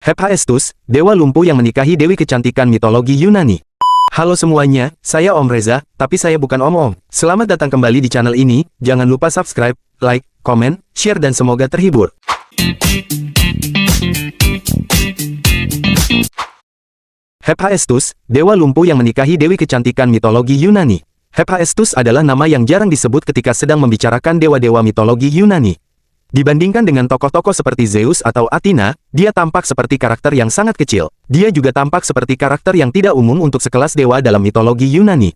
Hephaestus, dewa lumpuh yang menikahi dewi kecantikan mitologi Yunani. Halo semuanya, saya Om Reza, tapi saya bukan Om-Om. Selamat datang kembali di channel ini, jangan lupa subscribe, like, komen, share dan semoga terhibur. Hephaestus, dewa lumpuh yang menikahi dewi kecantikan mitologi Yunani. Hephaestus adalah nama yang jarang disebut ketika sedang membicarakan dewa-dewa mitologi Yunani. Dibandingkan dengan tokoh-tokoh seperti Zeus atau Athena, dia tampak seperti karakter yang sangat kecil. Dia juga tampak seperti karakter yang tidak umum untuk sekelas dewa dalam mitologi Yunani.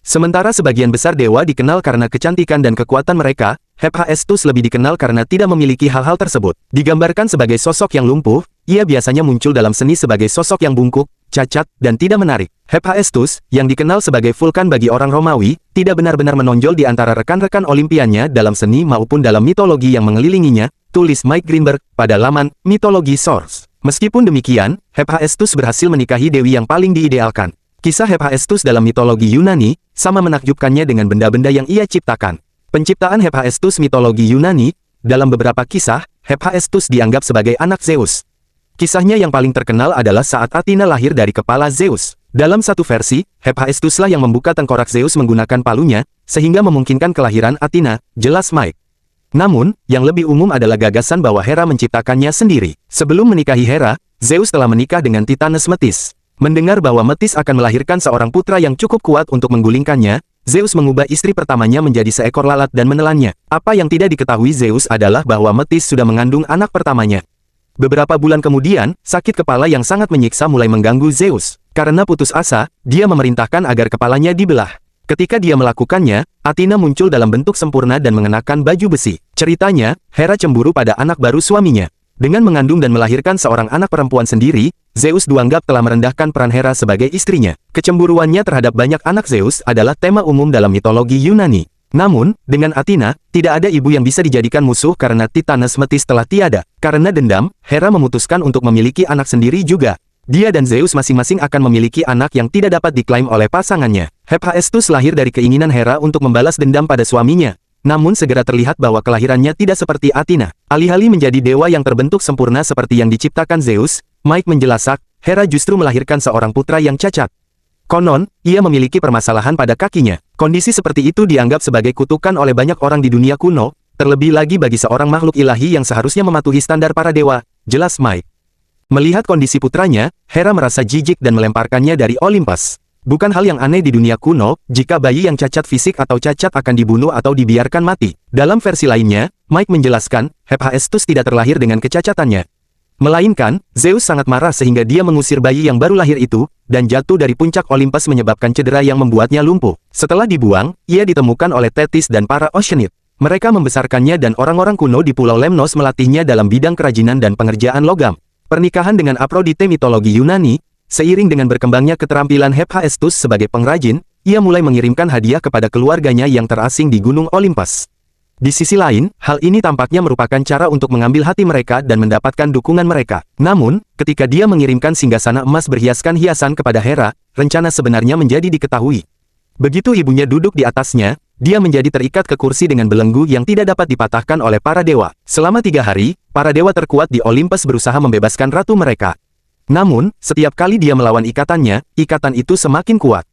Sementara sebagian besar dewa dikenal karena kecantikan dan kekuatan mereka, Hephaestus lebih dikenal karena tidak memiliki hal-hal tersebut. Digambarkan sebagai sosok yang lumpuh, ia biasanya muncul dalam seni sebagai sosok yang bungkuk, cacat, dan tidak menarik. Hephaestus, yang dikenal sebagai Vulkan bagi orang Romawi, tidak benar-benar menonjol di antara rekan-rekan olimpiannya dalam seni maupun dalam mitologi yang mengelilinginya, tulis Mike Greenberg, pada laman Mythology Source. Meskipun demikian, Hephaestus berhasil menikahi dewi yang paling diidealkan. Kisah Hephaestus dalam mitologi Yunani, sama menakjubkannya dengan benda-benda yang ia ciptakan. Penciptaan Hephaestus mitologi Yunani, dalam beberapa kisah, Hephaestus dianggap sebagai anak Zeus. Kisahnya yang paling terkenal adalah saat Athena lahir dari kepala Zeus. Dalam satu versi, Hephaestuslah yang membuka tengkorak Zeus menggunakan palunya, sehingga memungkinkan kelahiran Athena, jelas Mike. Namun, yang lebih umum adalah gagasan bahwa Hera menciptakannya sendiri. Sebelum menikahi Hera, Zeus telah menikah dengan Titanes Metis. Mendengar bahwa Metis akan melahirkan seorang putra yang cukup kuat untuk menggulingkannya, Zeus mengubah istri pertamanya menjadi seekor lalat dan menelannya. Apa yang tidak diketahui Zeus adalah bahwa Metis sudah mengandung anak pertamanya. Beberapa bulan kemudian, sakit kepala yang sangat menyiksa mulai mengganggu Zeus. Karena putus asa, dia memerintahkan agar kepalanya dibelah. Ketika dia melakukannya, Athena muncul dalam bentuk sempurna dan mengenakan baju besi. Ceritanya, Hera cemburu pada anak baru suaminya. Dengan mengandung dan melahirkan seorang anak perempuan sendiri, Zeus dianggap telah merendahkan peran Hera sebagai istrinya. Kecemburuannya terhadap banyak anak Zeus adalah tema umum dalam mitologi Yunani. Namun, dengan Athena, tidak ada ibu yang bisa dijadikan musuh karena Titanes Metis telah tiada. Karena dendam, Hera memutuskan untuk memiliki anak sendiri juga. Dia dan Zeus masing-masing akan memiliki anak yang tidak dapat diklaim oleh pasangannya. Hephaestus lahir dari keinginan Hera untuk membalas dendam pada suaminya. Namun segera terlihat bahwa kelahirannya tidak seperti Athena. Alih-alih menjadi dewa yang terbentuk sempurna seperti yang diciptakan Zeus, Mike menjelaskan, Hera justru melahirkan seorang putra yang cacat. Konon, ia memiliki permasalahan pada kakinya. Kondisi seperti itu dianggap sebagai kutukan oleh banyak orang di dunia kuno, terlebih lagi bagi seorang makhluk ilahi yang seharusnya mematuhi standar para dewa, jelas Mike. Melihat kondisi putranya, Hera merasa jijik dan melemparkannya dari Olympus. Bukan hal yang aneh di dunia kuno, jika bayi yang cacat fisik atau cacat akan dibunuh atau dibiarkan mati. Dalam versi lainnya, Mike menjelaskan, Hephaestus tidak terlahir dengan kecacatannya. Melainkan, Zeus sangat marah sehingga dia mengusir bayi yang baru lahir itu, dan jatuh dari puncak Olympus menyebabkan cedera yang membuatnya lumpuh. Setelah dibuang, ia ditemukan oleh Thetis dan para Oceanid. Mereka membesarkannya dan orang-orang kuno di Pulau Lemnos melatihnya dalam bidang kerajinan dan pengerjaan logam. Pernikahan dengan Aphrodite mitologi Yunani, seiring dengan berkembangnya keterampilan Hephaestus sebagai pengrajin, ia mulai mengirimkan hadiah kepada keluarganya yang terasing di Gunung Olympus. Di sisi lain, hal ini tampaknya merupakan cara untuk mengambil hati mereka dan mendapatkan dukungan mereka. Namun, ketika dia mengirimkan singgasana emas berhiaskan hiasan kepada Hera, rencana sebenarnya menjadi diketahui. Begitu ibunya duduk di atasnya, dia menjadi terikat ke kursi dengan belenggu yang tidak dapat dipatahkan oleh para dewa. Selama 3 hari, para dewa terkuat di Olympus berusaha membebaskan ratu mereka. Namun, setiap kali dia melawan ikatannya, ikatan itu semakin kuat.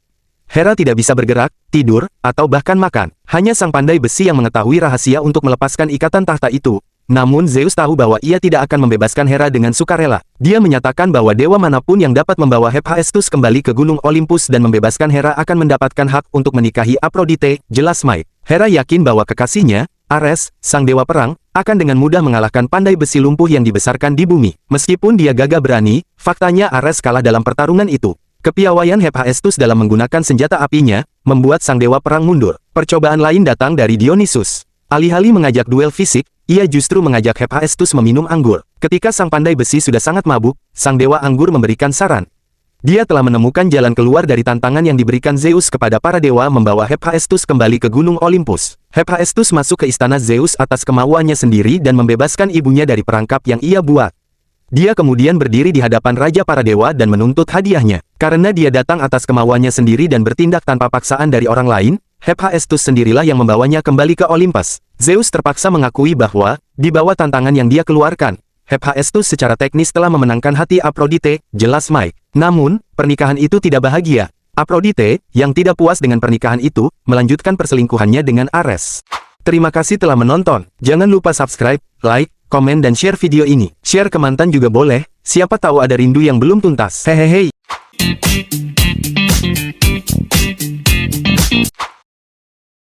Hera tidak bisa bergerak, tidur, atau bahkan makan. Hanya sang pandai besi yang mengetahui rahasia untuk melepaskan ikatan tahta itu. Namun Zeus tahu bahwa ia tidak akan membebaskan Hera dengan sukarela. Dia menyatakan bahwa dewa manapun yang dapat membawa Hephaestus kembali ke Gunung Olympus dan membebaskan Hera akan mendapatkan hak untuk menikahi Aphrodite, jelas Mike. Hera yakin bahwa kekasihnya, Ares, sang dewa perang, akan dengan mudah mengalahkan pandai besi lumpuh yang dibesarkan di bumi. Meskipun dia gagah berani, faktanya Ares kalah dalam pertarungan itu. Kepiawaian Hephaestus dalam menggunakan senjata apinya, membuat sang dewa perang mundur. Percobaan lain datang dari Dionysus. Alih-alih mengajak duel fisik, ia justru mengajak Hephaestus meminum anggur. Ketika sang pandai besi sudah sangat mabuk, sang dewa anggur memberikan saran. Dia telah menemukan jalan keluar dari tantangan yang diberikan Zeus kepada para dewa membawa Hephaestus kembali ke Gunung Olympus. Hephaestus masuk ke istana Zeus atas kemauannya sendiri dan membebaskan ibunya dari perangkap yang ia buat. Dia kemudian berdiri di hadapan raja para dewa dan menuntut hadiahnya. Karena dia datang atas kemauannya sendiri dan bertindak tanpa paksaan dari orang lain, Hephaestus sendirilah yang membawanya kembali ke Olympus. Zeus terpaksa mengakui bahwa, di bawah tantangan yang dia keluarkan, Hephaestus secara teknis telah memenangkan hati Aphrodite, jelas Mike. Namun, pernikahan itu tidak bahagia. Aphrodite, yang tidak puas dengan pernikahan itu, melanjutkan perselingkuhannya dengan Ares. Terima kasih telah menonton. Jangan lupa subscribe, like, komen dan share video ini. Share ke mantan juga boleh, siapa tahu ada rindu yang belum tuntas. Hehehe.